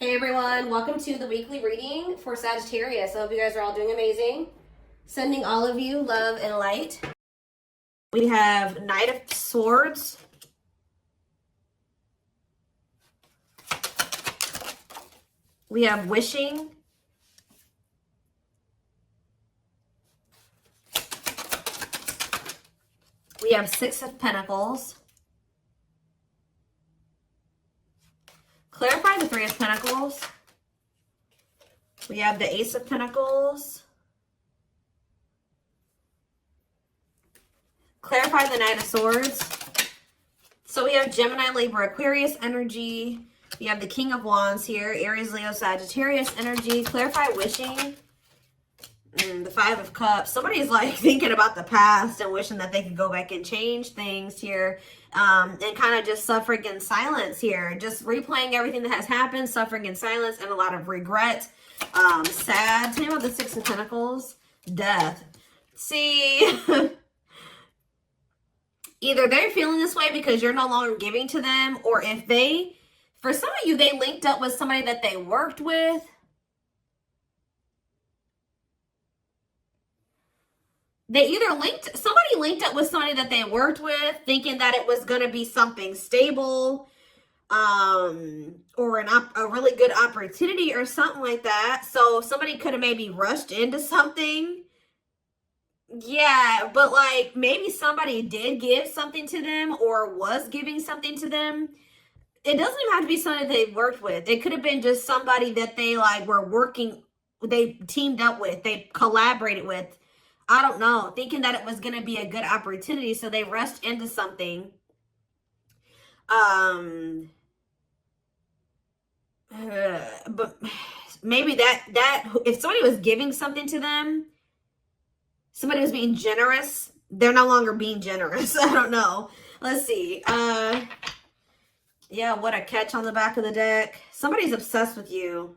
Hey everyone, welcome to the weekly reading for Sagittarius. I hope you guys are all doing amazing. Sending all of you love and light. We have Knight of Swords. We have Wishing. We have Six of Pentacles. Clarify the Three of Pentacles. We have the Ace of Pentacles. Clarify the Knight of Swords. So we have Gemini, Libra, Aquarius energy. We have the King of Wands here. Aries, Leo, Sagittarius energy. Clarify Wishing. The Five of Cups. Somebody's like thinking about the past and wishing that they could go back and change things here. And kind of just suffering in silence here. Just replaying everything that has happened. Suffering in silence and a lot of regret. Sad. Tell me about the Six of Pentacles. Death. See... Either they're feeling this way because you're no longer giving to them, or if they, for some of you, they linked up with somebody that they worked with. They either somebody linked up with somebody that they worked with, thinking that it was going to be something stable, or a really good opportunity or something like that. So somebody could have maybe rushed into something. Yeah, but like maybe somebody did give something to them or was giving something to them. It doesn't even have to be somebody they worked with. It could have been just somebody that they like were working, they teamed up with, they collaborated with. I don't know, thinking that it was going to be a good opportunity, so they rushed into something. But maybe that if somebody was giving something to them, somebody was being generous. They're no longer being generous. I don't know. Let's see. Yeah, what a catch on the back of the deck. Somebody's obsessed with you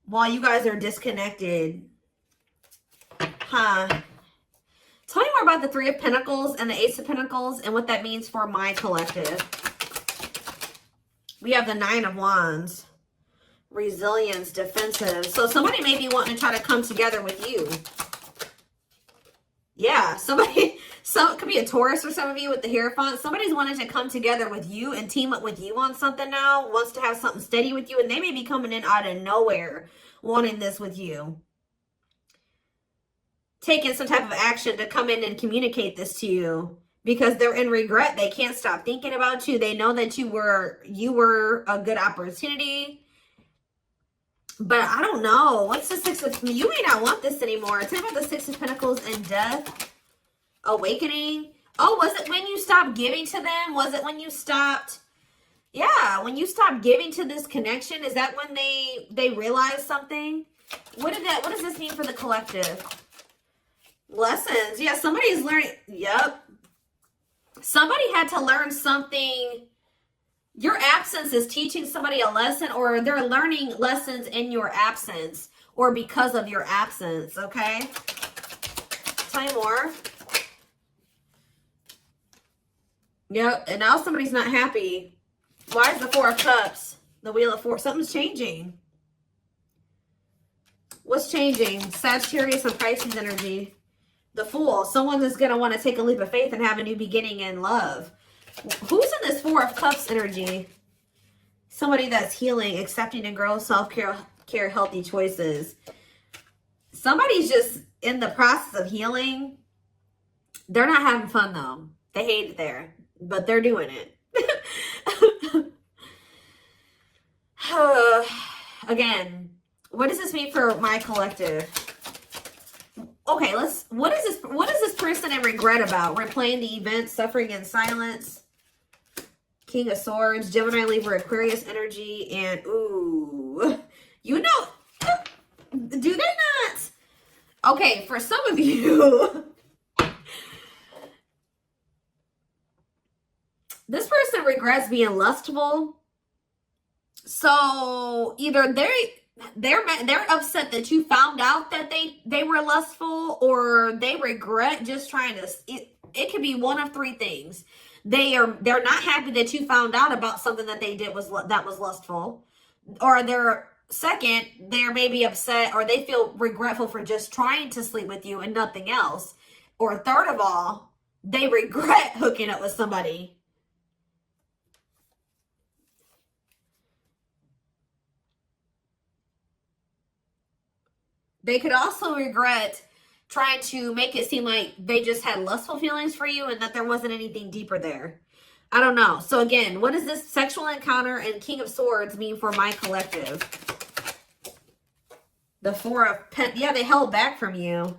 while you guys are disconnected. Huh. Tell me more about the Three of Pentacles and the Ace of Pentacles and what that means for my collective. We have the Nine of Wands. Resilience, defensive. So somebody may be wanting to try to come together with you. Yeah, it could be a Taurus for some of you with the Hierophant. Somebody's wanting to come together with you and team up with you on something now. Wants to have something steady with you, and they may be coming in out of nowhere wanting this with you. Taking some type of action to come in and communicate this to you. Because they're in regret. They can't stop thinking about you. They know that you were a good opportunity. But I don't know. What's the Six of... You may not want this anymore. Tell me about the Six of Pentacles and Death. Awakening. Oh, was it when you stopped giving to them? Was it when you stopped... Yeah, when you stopped giving to this connection? Is that when they realized something? What does this mean for the collective? Lessons. Yeah, somebody's learning... Yep. Somebody had to learn something... Your absence is teaching somebody a lesson, or they're learning lessons in your absence or because of your absence, okay? Tell me more. Yep, and now somebody's not happy. Why is the Four of Cups? The Wheel of Four. Something's changing. What's changing? Sagittarius and Pisces energy. The Fool. Someone is going to want to take a leap of faith and have a new beginning in love. Who's in this Four of Cups energy? Somebody that's healing, accepting and growing, self-care, healthy choices. Somebody's just in the process of healing. They're not having fun, though. They hate it there, but they're doing it. Again, what does this mean for my collective? Okay, what is this person in regret about? Replaying the event, suffering in silence. King of Swords, Gemini, Libra, Aquarius energy, and ooh, you know, do they not? Okay, for some of you, this person regrets being lustful. So either they're upset that you found out that they were lustful, or they regret just trying to, it could be one of three things. They're not happy that you found out about something that they did that was lustful. Or they're maybe upset, or they feel regretful for just trying to sleep with you and nothing else. Or third of all, they regret hooking up with somebody. They could also regret trying to make it seem like they just had lustful feelings for you and that there wasn't anything deeper there. I don't know. So again, what does this sexual encounter and King of Swords mean for my collective? The Four of yeah, they held back from you.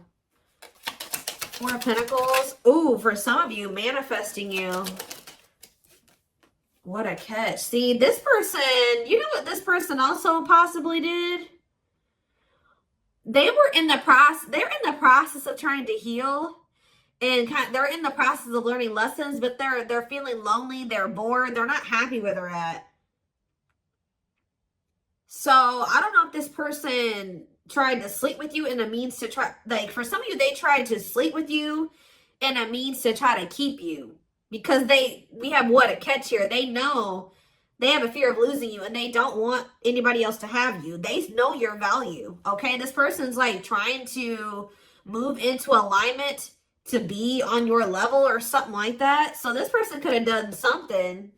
Four of Pentacles. Ooh, for some of you, manifesting you. What a catch. See, this person, you know what this person also possibly did? They're in the process of trying to heal, and they're in the process of learning lessons, but they're feeling lonely, they're bored, they're not happy where they're at. So I don't know if this person tried to sleep with you in a means to try, like for some of you, they tried to sleep with you in a means to try to keep you, because we have what a catch here. They know they have a fear of losing you, and they don't want anybody else to have you. They know your value, okay? This person's like trying to move into alignment to be on your level or something like that. So this person could have done something.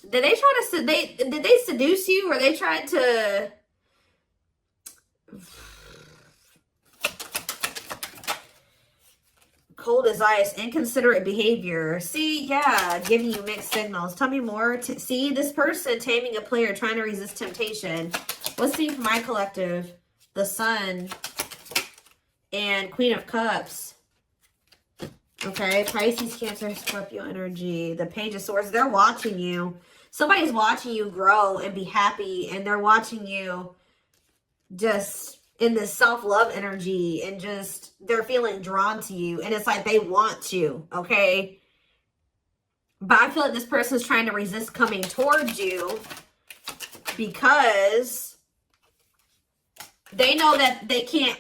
Did they try to, did they seduce you, or they tried to... Cold as ice, inconsiderate behavior. See, yeah, giving you mixed signals. Tell me more. See, this person taming a player, trying to resist temptation. Let's see for my collective. The Sun and Queen of Cups. Okay, Pisces, Cancer, Scorpio energy. The Page of Swords. They're watching you. Somebody's watching you grow and be happy, and they're watching you just in this self-love energy, and just they're feeling drawn to you, and it's like they want you, okay? But I feel like this person's trying to resist coming towards you because they know that they can't,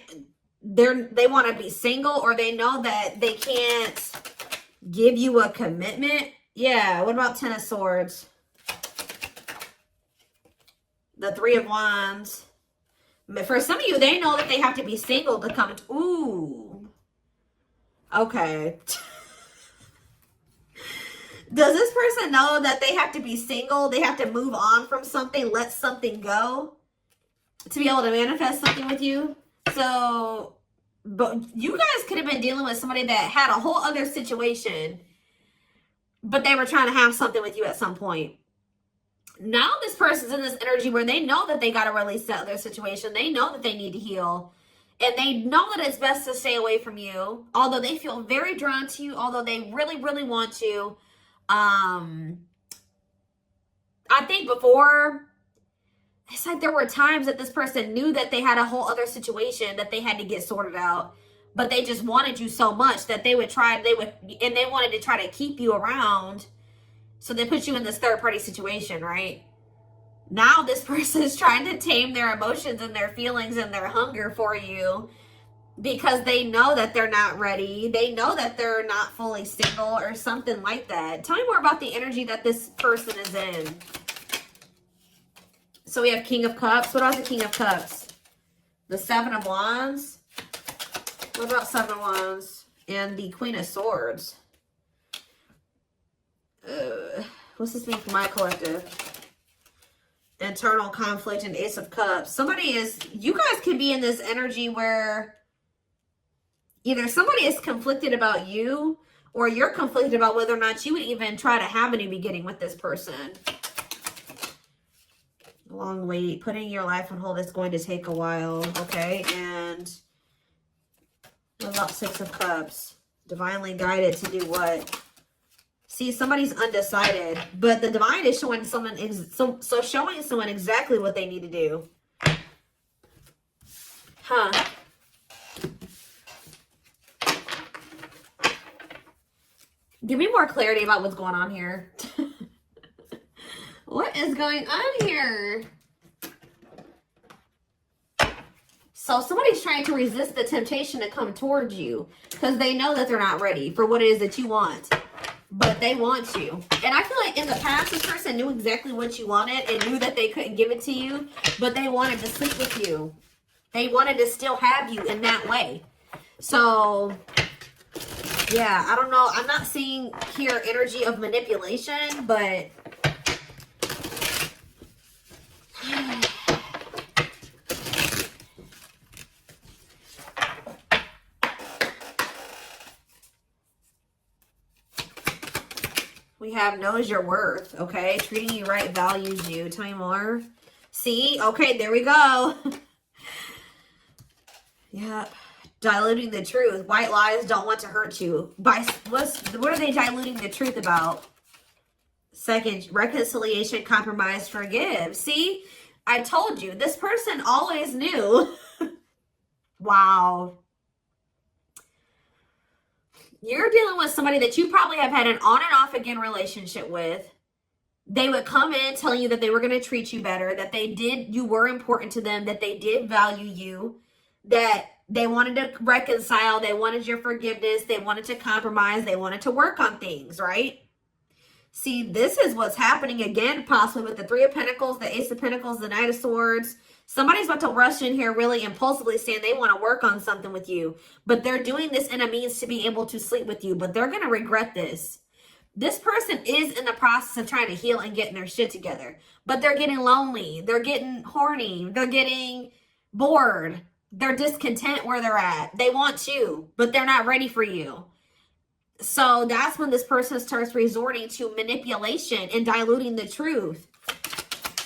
they want to be single, or they know that they can't give you a commitment. Yeah, what about Ten of Swords? The Three of Wands. But for some of you, they know that they have to be single to come. Ooh. Okay. Does this person know that they have to be single? They have to move on from something, let something go to be able to manifest something with you? So, but you guys could have been dealing with somebody that had a whole other situation, but they were trying to have something with you at some point. Now this person's in this energy where they know that they got to release that other situation. They know that they need to heal. And they know that it's best to stay away from you. Although they feel very drawn to you. Although they really, really want to. I think before, it's like there were times that this person knew that they had a whole other situation that they had to get sorted out. But they just wanted you so much that they wanted to try to keep you around. So they put you in this third-party situation, right? Now this person is trying to tame their emotions and their feelings and their hunger for you because they know that they're not ready. They know that they're not fully single or something like that. Tell me more about the energy that this person is in. So we have King of Cups. What about the King of Cups? The Seven of Wands. What about Seven of Wands? And the Queen of Swords. What's this mean for my collective? Internal conflict and Ace of Cups. You guys could be in this energy where either somebody is conflicted about you, or you're conflicted about whether or not you would even try to have a new beginning with this person. Long wait. Putting your life on hold is going to take a while. Okay, and what about Six of Cups? Divinely guided to do what? See, somebody's undecided, but the divine is showing someone, showing someone exactly what they need to do. Huh. Give me more clarity about what's going on here. What is going on here? So somebody's trying to resist the temptation to come towards you because they know that they're not ready for what it is that you want. But they want you. And I feel like in the past, this person knew exactly what you wanted and knew that they couldn't give it to you, but they wanted to sleep with you. They wanted to still have you in that way. So, yeah, I don't know. I'm not seeing here energy of manipulation, but we have knows your worth, okay? Treating you right, values you. Tell me more. See? Okay, there we go. Yep. Diluting the truth. White lies don't want to hurt you. What are they diluting the truth about? Second, reconciliation, compromise, forgive. See? I told you. This person always knew. Wow. You're dealing with somebody that you probably have had an on and off again relationship with. They would come in telling you that they were going to treat you better, that you were important to them, that they did value you, that they wanted to reconcile, they wanted your forgiveness, they wanted to compromise, they wanted to work on things, right? See, this is what's happening again, possibly with the Three of Pentacles, the Ace of Pentacles, the Knight of Swords. Somebody's about to rush in here really impulsively saying they want to work on something with you, but they're doing this in a means to be able to sleep with you, but they're going to regret this. This person is in the process of trying to heal and getting their shit together, but they're getting lonely. They're getting horny. They're getting bored. They're discontent where they're at. They want you, but they're not ready for you. So that's when this person starts resorting to manipulation and diluting the truth.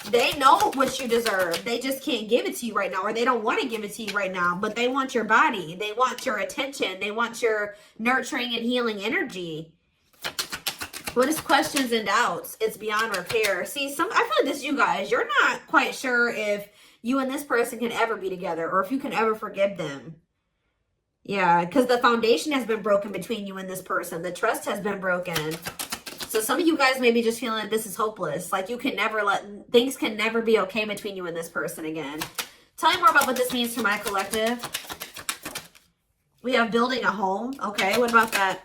They know what you deserve. They just can't give it to you right now, or they don't want to give it to you right now, but they want your body. They want your attention. They want your nurturing and healing energy. What is questions and doubts? It's beyond repair. See, I feel like this, you guys, you're not quite sure if you and this person can ever be together or if you can ever forgive them. Yeah, because the foundation has been broken between you and this person. The trust has been broken. So some of you guys may be just feeling like this is hopeless. Like things can never be okay between you and this person again. Tell me more about what this means for my collective. We have building a home. Okay, what about that?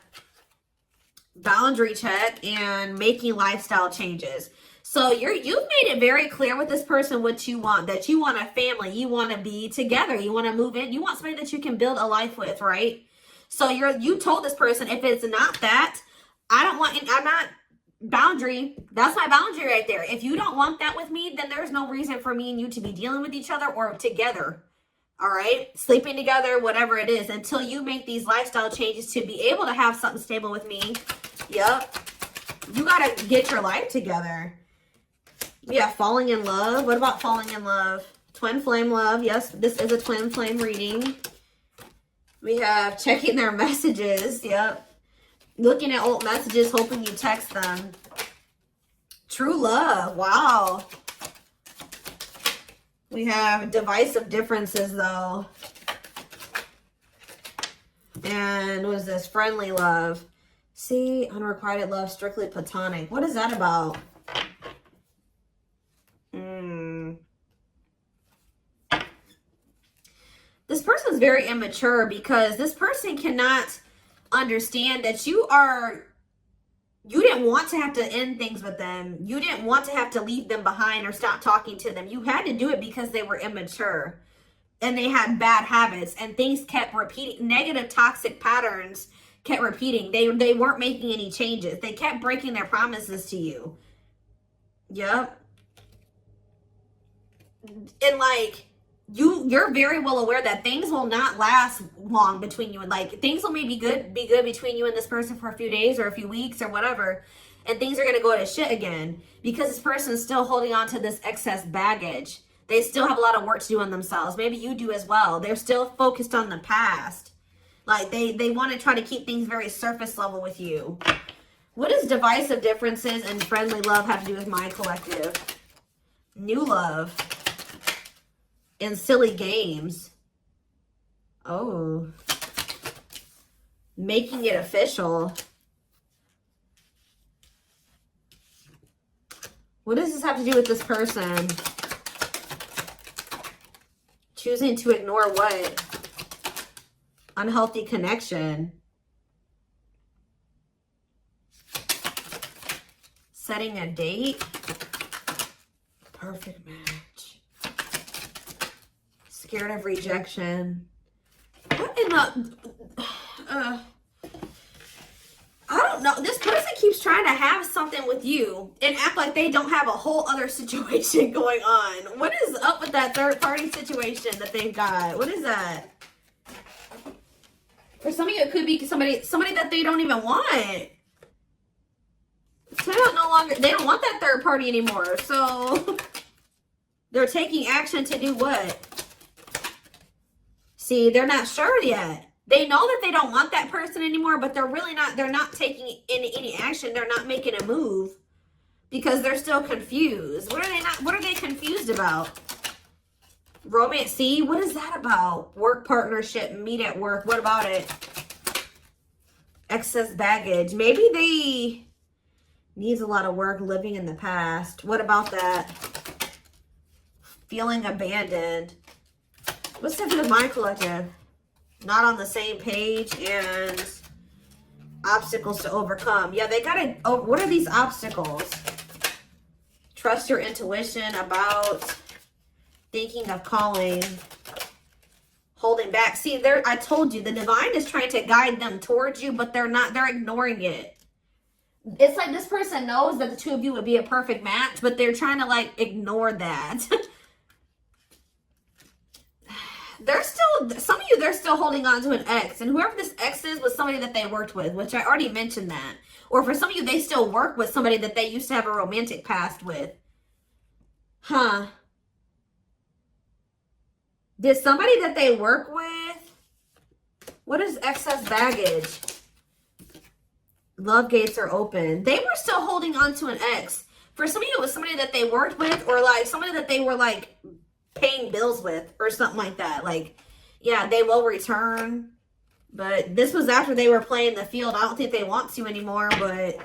Boundary check and making lifestyle changes. So you've made it very clear with this person what you want, that you want a family, you want to be together, you want to move in, you want somebody that you can build a life with, right? So you told this person, if it's not that, I'm not boundary. That's my boundary right there. If you don't want that with me, then there's no reason for me and you to be dealing with each other or together. All right, sleeping together, whatever it is, until you make these lifestyle changes to be able to have something stable with me. Yep. You got to get your life together. Yeah, falling in love. What about falling in love? Twin flame love. Yes, this is a twin flame reading. We have checking their messages. Yep. Looking at old messages, hoping you text them. True love. Wow. We have divisive differences, though. And what is this? Friendly love. See, unrequited love, strictly platonic. What is that about? This person is very immature because this person cannot understand that you didn't want to have to end things with them. You didn't want to have to leave them behind or stop talking to them. You had to do it because they were immature and they had bad habits and things kept repeating. Negative toxic patterns kept repeating. They weren't making any changes. They kept breaking their promises to you. Yep. And like, you're very well aware that things will not last long between you, and like things will maybe be good between you and this person for a few days or a few weeks or whatever, and things are going to go to shit again because this person is still holding on to this excess baggage. They still have a lot of work to do on themselves. Maybe you do as well. They're still focused on the past. Like they want to try to keep things very surface level with you. What does divisive differences and friendly love have to do with my collective? New love. And silly games. Oh. Making it official. What does this have to do with this person? Choosing to ignore what? Unhealthy connection. Setting a date. Perfect match. Scared of rejection. What in the... I don't know. This person keeps trying to have something with you and act like they don't have a whole other situation going on. What is up with that third party situation that they've got? What is that? For some of you, it could be somebody that they don't even want. So they don't want that third party anymore. So they're taking action to do what? See, they're not sure yet. They know that they don't want that person anymore, but they're not taking any action. They're not making a move because they're still confused. What are they confused about? Romance, see, what is that about? Work partnership, meet at work. What about it? Excess baggage. Maybe they needs a lot of work, living in the past. What about that? Feeling abandoned. What's up with my collective? Not on the same page and obstacles to overcome. Yeah, they gotta, oh, what are these obstacles? Trust your intuition about thinking of calling, holding back. See, I told you, the divine is trying to guide them towards you, but they're ignoring it. It's like this person knows that the two of you would be a perfect match, but they're trying to like ignore that. Some of you, they're still holding on to an ex. And whoever this ex is was somebody that they worked with, which I already mentioned that. Or for some of you, they still work with somebody that they used to have a romantic past with. Huh. Did somebody that they work with? What is excess baggage? Love gates are open. They were still holding on to an ex. For some of you, it was somebody that they worked with or like somebody that they were like paying bills with or something like that. Like, yeah, they will return, but this was after they were playing the field. I don't think they want to anymore, but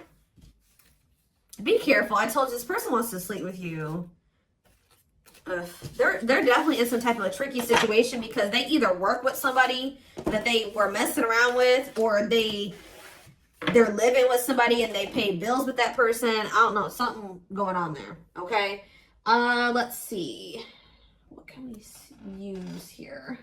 be careful. I told you this person wants to sleep with you. They're definitely in some type of a tricky situation because they either work with somebody that they were messing around with, or they're living with somebody and they pay bills with that person. I don't know, something going on there. Okay, let's see. What can we use here?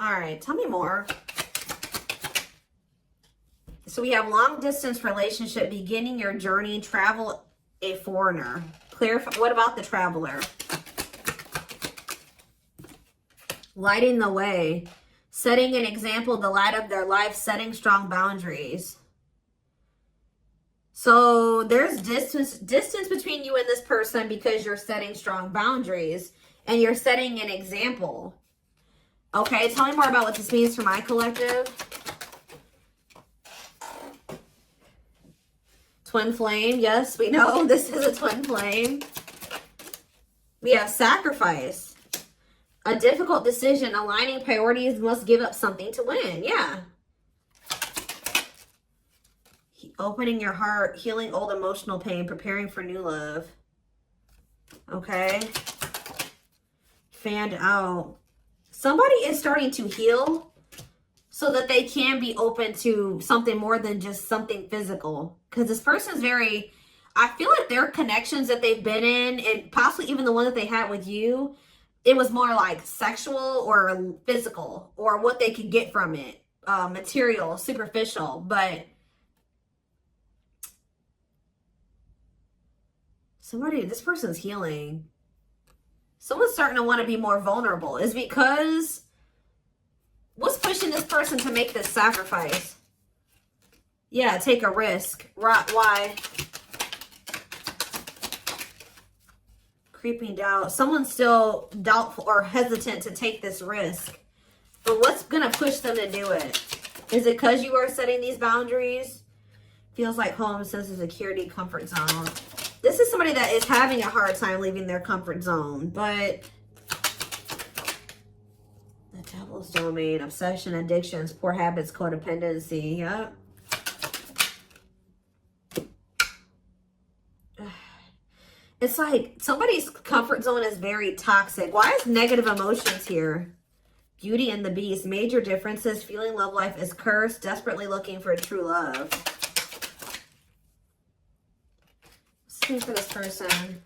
All right, tell me more. So we have long distance relationship, beginning your journey, travel, a foreigner. Clarify, what about the traveler? Lighting the way, setting an example, the light of their life, setting strong boundaries. So there's distance between you and this person because you're setting strong boundaries and you're setting an example. Okay, tell me more about what this means for my collective. Twin flame, yes, we know this is a twin flame. We have sacrifice. A difficult decision, aligning priorities, must give up something to win. Yeah. Opening your heart, healing old emotional pain, preparing for new love. Okay. Fanned out. Somebody is starting to heal so that they can be open to something more than just something physical. Because this person's very, I feel like their connections that they've been in, and possibly even the one that they had with you, it was more like sexual or physical, or what they could get from it. Material, superficial. But this person's healing. Someone's starting to want to be more vulnerable. Is because, what's pushing this person to make this sacrifice? Yeah, take a risk. Why? Creeping doubt. Someone's still doubtful or hesitant to take this risk. But what's going to push them to do it? Is it because you are setting these boundaries? Feels like home, sense of security, comfort zone. This is somebody that is having a hard time leaving their comfort zone, but the devil's domain, obsession, addictions, poor habits, codependency. Yep. It's like somebody's comfort zone is very toxic. Why is negative emotions here? Beauty and the Beast. Major differences. Feeling love life is cursed. Desperately looking for true love. What's for this person?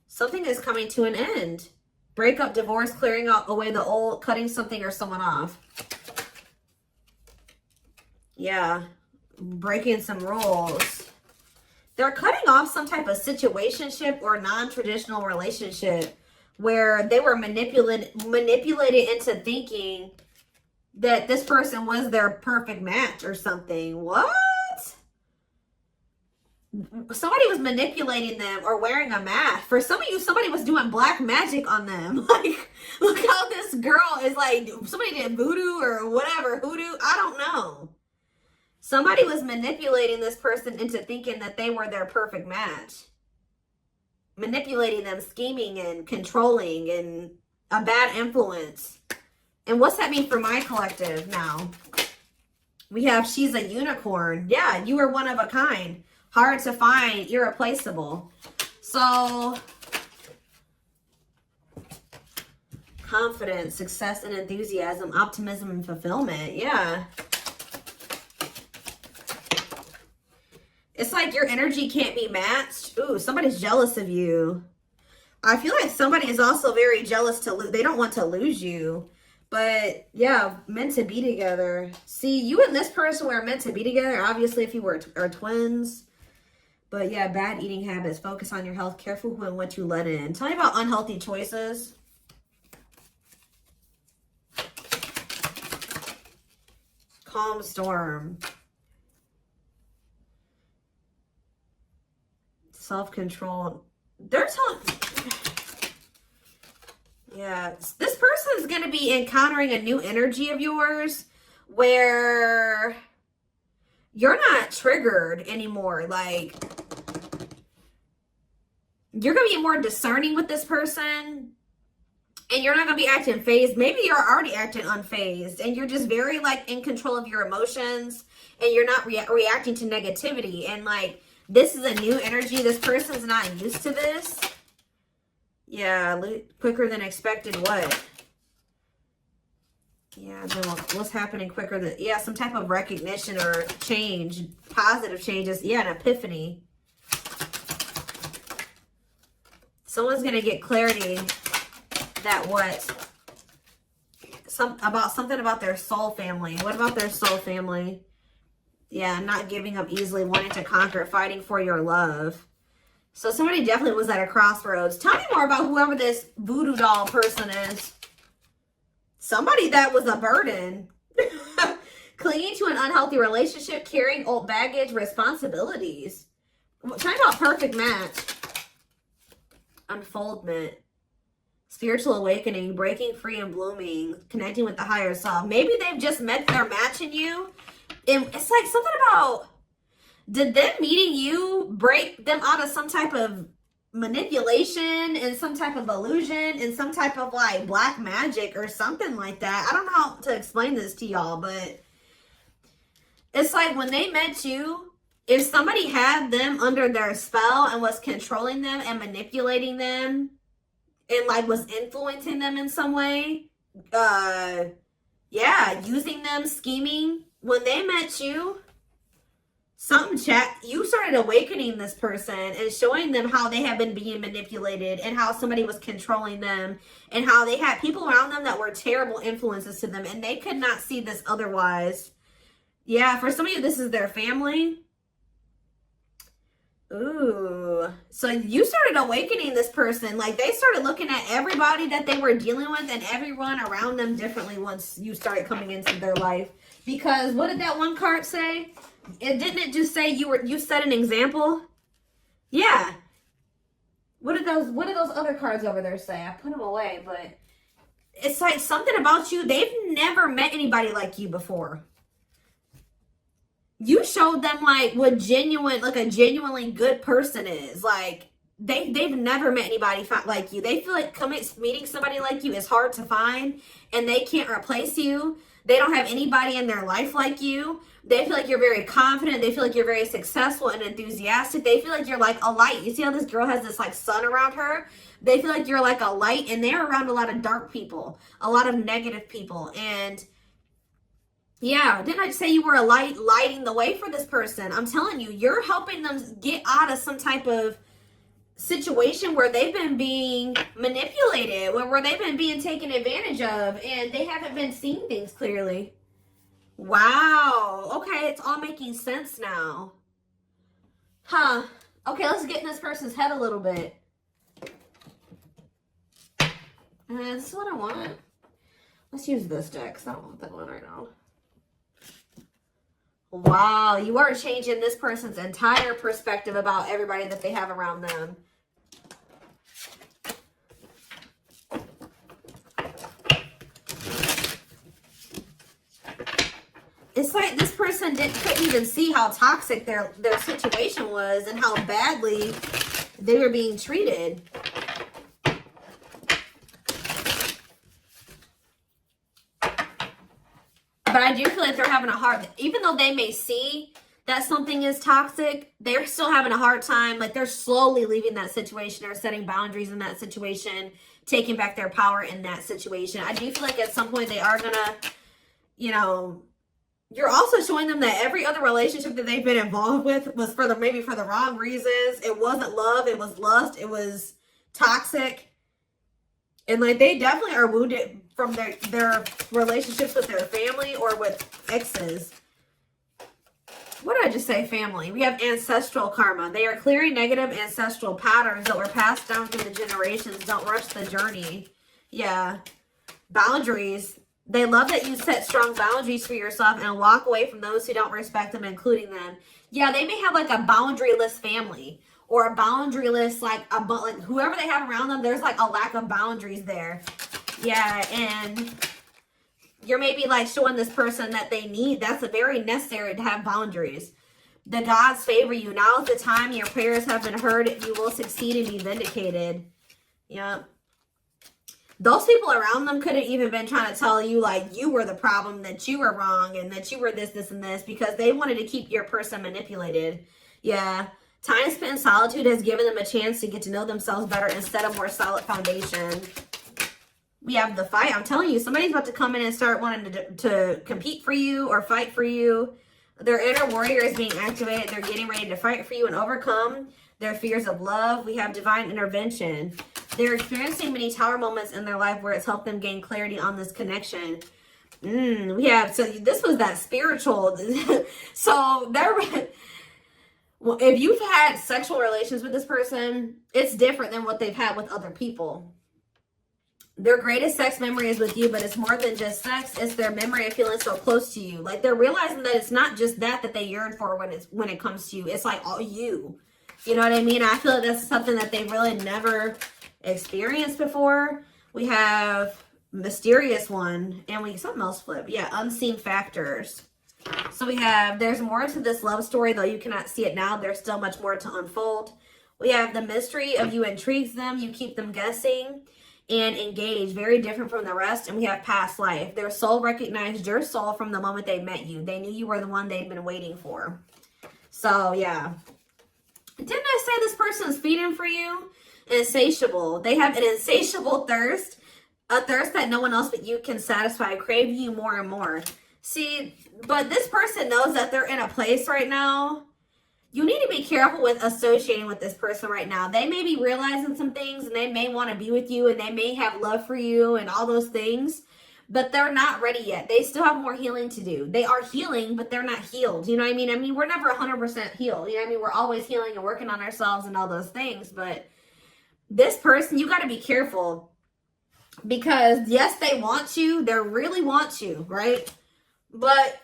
Something is coming to an end. Breakup, divorce, clearing out away the old, cutting something or someone off. Yeah. Breaking some rules. They're cutting off some type of situationship or non-traditional relationship where they were manipulated into thinking that this person was their perfect match or something. What? Somebody was manipulating them or wearing a mask. For some of you, somebody was doing black magic on them. Like, look how this girl is like, somebody did voodoo or whatever, hoodoo. I don't know. Somebody was manipulating this person into thinking that they were their perfect match. Manipulating them, scheming and controlling and a bad influence. And what's that mean for my collective now? We have she's a unicorn. Yeah, you are one of a kind. Hard to find, irreplaceable. So, confidence, success and enthusiasm, optimism and fulfillment. Yeah. It's like your energy can't be matched. Ooh, somebody's jealous of you. I feel like somebody is also very jealous to lose. They don't want to lose you. But yeah, meant to be together. See, you and this person were meant to be together. Obviously, if you are twins. But yeah, bad eating habits. Focus on your health. Careful who and what you let in. Tell me about unhealthy choices. Calm storm. Self-control. They're telling... Yeah. This person is going to be encountering a new energy of yours where you're not triggered anymore. Like, you're going to be more discerning with this person. And you're not going to be acting phased. Maybe you're already acting unfazed. And you're just very, like, in control of your emotions. And you're not reacting to negativity. And, like, this is a new energy. This person's not used to this. Yeah, quicker than expected. What? Yeah, what's happening quicker than... Yeah, some type of recognition or change. Positive changes. Yeah, an epiphany. Someone's going to get clarity that what? Something about their soul family. What about their soul family? Yeah, not giving up easily, wanting to conquer, fighting for your love. So somebody definitely was at a crossroads. Tell me more about whoever this voodoo doll person is. Somebody that was a burden. Clinging to an unhealthy relationship, carrying old baggage, responsibilities. Tell me about perfect match. Unfoldment. Spiritual awakening, breaking free and blooming, connecting with the higher self. Maybe they've just met their match in you. And it's like something about, did them meeting you break them out of some type of manipulation and some type of illusion and some type of like black magic or something like that? I don't know how to explain this to y'all, but it's like when they met you, if somebody had them under their spell and was controlling them and manipulating them and like was influencing them in some way, yeah, using them, scheming. When they met you, you started awakening this person and showing them how they have been being manipulated and how somebody was controlling them and how they had people around them that were terrible influences to them and they could not see this otherwise. Yeah, for some of you, this is their family. Ooh. So you started awakening this person. Like they started looking at everybody that they were dealing with and everyone around them differently once you started coming into their life. Because what did that one card say? Didn't it just say you set an example? Yeah. What did those other cards over there say? I put them away, but it's like something about you. They've never met anybody like you before. you showed them like what genuine, like a genuinely good person is. Like they've never met anybody like you. They feel like meeting somebody like you is hard to find, and they can't replace you. They don't have anybody in their life like you. They feel like you're very confident. They feel like you're very successful and enthusiastic. They feel like you're like a light. You see how this girl has this like sun around her? They feel like you're like a light, and they're around a lot of dark people, a lot of negative people. And yeah, didn't I say you were a light, lighting the way for this person? I'm telling you, you're helping them get out of some type of situation where they've been being manipulated, where they've been being taken advantage of, and they haven't been seeing things clearly. Wow. Okay, it's all making sense now. Huh. Okay, let's get in this person's head a little bit. This is what I want. Let's use this deck because I don't want that one right now. Wow, you are changing this person's entire perspective about everybody that they have around them. It's like this person couldn't even see how toxic their situation was and how badly they were being treated. But I do feel like they're having a hard, even though they may see that something is toxic, they're still having a hard time. Like they're slowly leaving that situation or setting boundaries in that situation, taking back their power in that situation. I do feel like at some point they are gonna, you know, you're also showing them that every other relationship that they've been involved with was maybe for the wrong reasons. It wasn't love, it was lust, it was toxic. And like they definitely are wounded from their relationships with their family or with exes. What did I just say? Family. We have ancestral karma. They are clearing negative ancestral patterns that were passed down through the generations. Don't rush the journey. Yeah. Boundaries. They love that you set strong boundaries for yourself and walk away from those who don't respect them, including them. Yeah, they may have like a boundaryless family or a boundaryless, like whoever they have around them, there's like a lack of boundaries there. Yeah, and you're maybe like showing this person that they need. That's very necessary to have boundaries. The gods favor you. Now is the time. Your prayers have been heard. You will succeed and be vindicated. Yep. Those people around them could have even been trying to tell you like you were the problem, that you were wrong, and that you were this, this, and this, because they wanted to keep your person manipulated. Yeah. Time spent in solitude has given them a chance to get to know themselves better and set a more solid foundation. We have the fight. I'm telling you, somebody's about to come in and start wanting to compete for you or fight for you. Their inner warrior is being activated. They're getting ready to fight for you and overcome their fears of love. We have divine intervention. They're experiencing many tower moments in their life where it's helped them gain clarity on this connection. We have, so this was that spiritual. So well, if you've had sexual relations with this person, it's different than what they've had with other people. Their greatest sex memory is with you, but it's more than just sex. It's their memory of feeling so close to you. Like they're realizing that it's not just that they yearn for when it comes to you. It's like all you. You know what I mean? I feel like that's something that they've really never experienced before. We have mysterious one, and something else flip. Yeah, unseen factors. So we have, there's more to this love story, though you cannot see it now. There's still much more to unfold. We have the mystery of you intrigues them. You keep them guessing and engaged. Very different from the rest. And we have past life. Their soul recognized your soul from the moment they met you. They knew you were the one they'd been waiting for. So, yeah. Didn't I say this person's feeding for you? Insatiable. They have an insatiable thirst. A thirst that no one else but you can satisfy. Crave you more and more. See, but this person knows that they're in a place right now. You need to be careful with associating with this person right now. They may be realizing some things, and they may want to be with you, and they may have love for you and all those things, but they're not ready yet. They still have more healing to do. They are healing, but they're not healed. You know what I mean? I mean, we're never 100% healed. You know what I mean? We're always healing and working on ourselves and all those things, but this person, you got to be careful, because yes, they want you. They really want you, right? But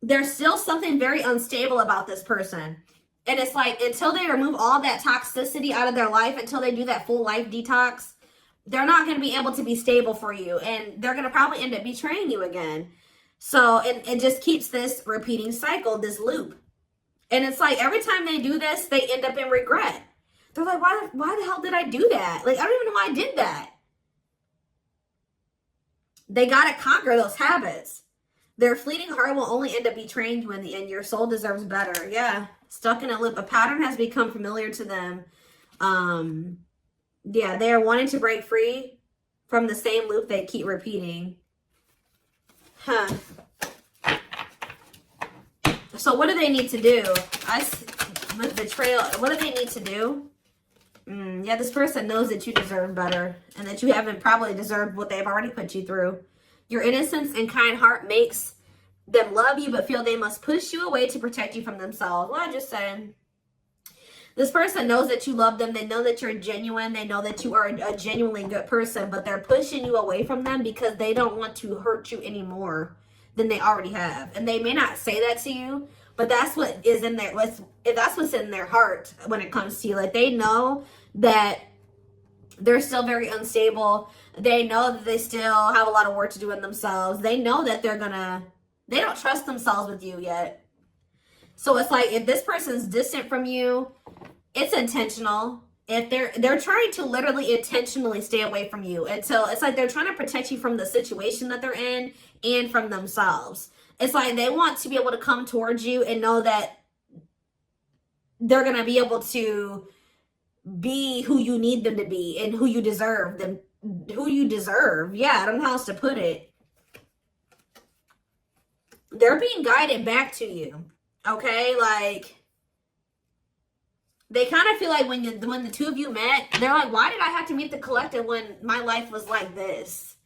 there's still something very unstable about this person. And it's like, until they remove all that toxicity out of their life, until they do that full life detox, they're not going to be able to be stable for you. And they're going to probably end up betraying you again. So it just keeps this repeating cycle, this loop. And it's like every time they do this, they end up in regret. They're like, why the hell did I do that? Like, I don't even know why I did that. They got to conquer those habits. Their fleeting heart will only end up betraying you in the end. Your soul deserves better. Yeah. Stuck in a loop. A pattern has become familiar to them. Yeah, they are wanting to break free from the same loop they keep repeating. Huh. So what do they need to do? With betrayal, what do they need to do? Yeah, this person knows that you deserve better and that you haven't probably deserved what they've already put you through. Your innocence and kind heart makes them love you but feel they must push you away to protect you from themselves. Well, I just said, this person knows that you love them. They know that you're genuine. They know that you are a genuinely good person, but they're pushing you away from them because they don't want to hurt you any more than they already have. And they may not say that to you, but that's what is in there. That's what's in their heart when it comes to you. Like, they know that they're still very unstable. They know that they still have a lot of work to do in themselves. They know that they don't trust themselves with you yet. So it's like, if this person's distant from you, it's intentional. If they're trying to literally intentionally stay away from you until it's like they're trying to protect you from the situation that they're in and from themselves. It's like they want to be able to come towards you and know that they're going to be able to be who you need them to be and who you deserve them, who you deserve. Yeah, I don't know how else to put it. They're being guided back to you. Okay, like, they kind of feel like when the two of you met, they're like, why did I have to meet the collective when my life was like this?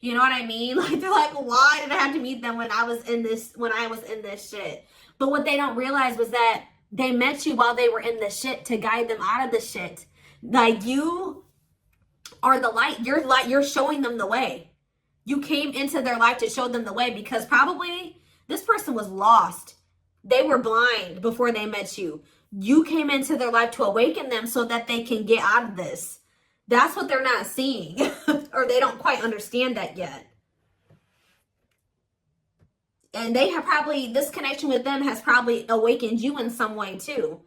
You know what I mean? Like, they're like, why did I have to meet them when I was in this shit? But what they don't realize was that they met you while they were in the shit to guide them out of the shit. Like, you are the light. You're showing them the way. You came into their life to show them the way because probably this person was lost. They were blind before they met you. You came into their life to awaken them so that they can get out of this. That's what they're not seeing. Or they don't quite understand that yet. And they have probably, this connection with them has probably awakened you in some way too.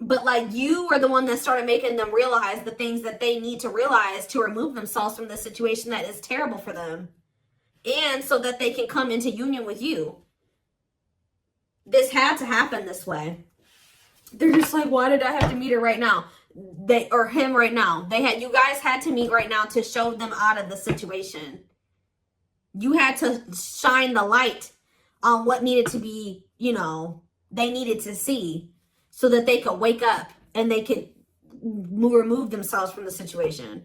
But like, you are the one that started making them realize the things that they need to realize to remove themselves from the situation that is terrible for them. And so that they can come into union with you. This had to happen this way. They're just like, why did I have to meet her right now? Or him right now. You guys had to meet right now to show them out of the situation. You had to shine the light on what needed to be, they needed to see so that they could wake up and they could remove themselves from the situation.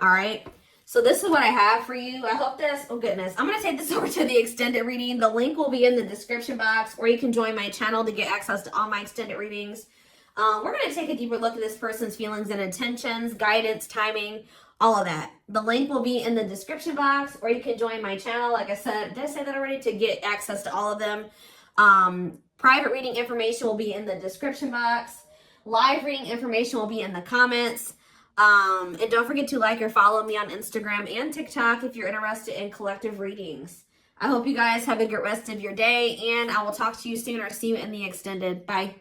All right. So this is what I have for you. I hope this, oh goodness, I'm going to take this over to the extended reading. The link will be in the description box, or you can join my channel to get access to all my extended readings. We're going to take a deeper look at this person's feelings and intentions, guidance, timing, all of that. The link will be in the description box, or you can join my channel. Like I said, did I say that already? To get access to all of them. Private reading information will be in the description box. Live reading information will be in the comments. And don't forget to like or follow me on Instagram and TikTok if you're interested in collective readings. I hope you guys have a good rest of your day, and I will talk to you soon or see you in the extended. Bye.